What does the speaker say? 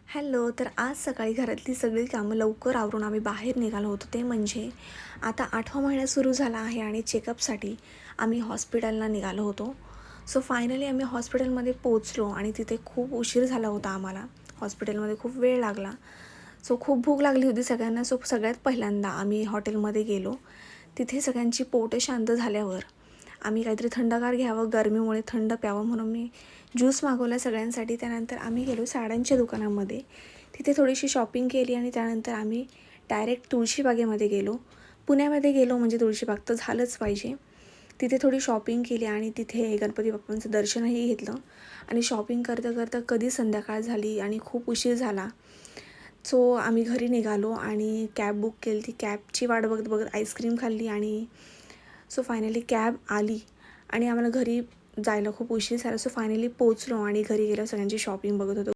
Hello. तर आज सकाळी घरातली सगळी कामं लवकर आवरून आम्ही बाहेर निघालो होतो. ते म्हणजे आता 8वा महिना सुरू झाला आहे आणि चेकअपसाठी आम्ही हॉस्पिटलला निघालो होतो. सो फायनली आम्ही हॉस्पिटलमध्ये पोहोचलो आणि तिथे खूप उशीर झाला होता आम्हाला. हॉस्पिटलमध्ये खूप वेळ लागला. सो खूप भूक लागली होती सगळ्यांना. सो सगळ्यात पहिल्यांदा आम्ही हॉटेलमध्ये गेलो. तिथे सगळ्यांची पोटं शांत झाल्यावर आम्ही काहीतरी थंडगार घ्यावं, गरमीमुळे थंड प्यावं म्हणून मी ज्यूस मागवला सगळ्यांसाठी. त्यानंतर आम्ही गेलो साड्यांच्या दुकानामध्ये. तिथे थोडीशी शॉपिंग केली आणि त्यानंतर आम्ही डायरेक्ट तुळशीबागेमध्ये गेलो. पुण्यामध्ये गेलो म्हणजे तुळशीबाग तर झालंच पाहिजे. तिथे थोडी शॉपिंग केली आणि तिथे गणपती बाप्पांचं दर्शनही घेतलं आणि शॉपिंग करता करता कधी संध्याकाळ झाली आणि खूप उशीर झाला. सो आम्ही घरी निघालो आणि कॅब बुक केली. ती कॅबची वाट बघत बघत आईस्क्रीम खाल्ली आणि सो फायनली कॅब आली आणि आम्हाला घरी जायला खूप उशीर झाला. सो फायनली पोचलो आणि घरी गेलो, सगळ्यांची शॉपिंग बघत होतो.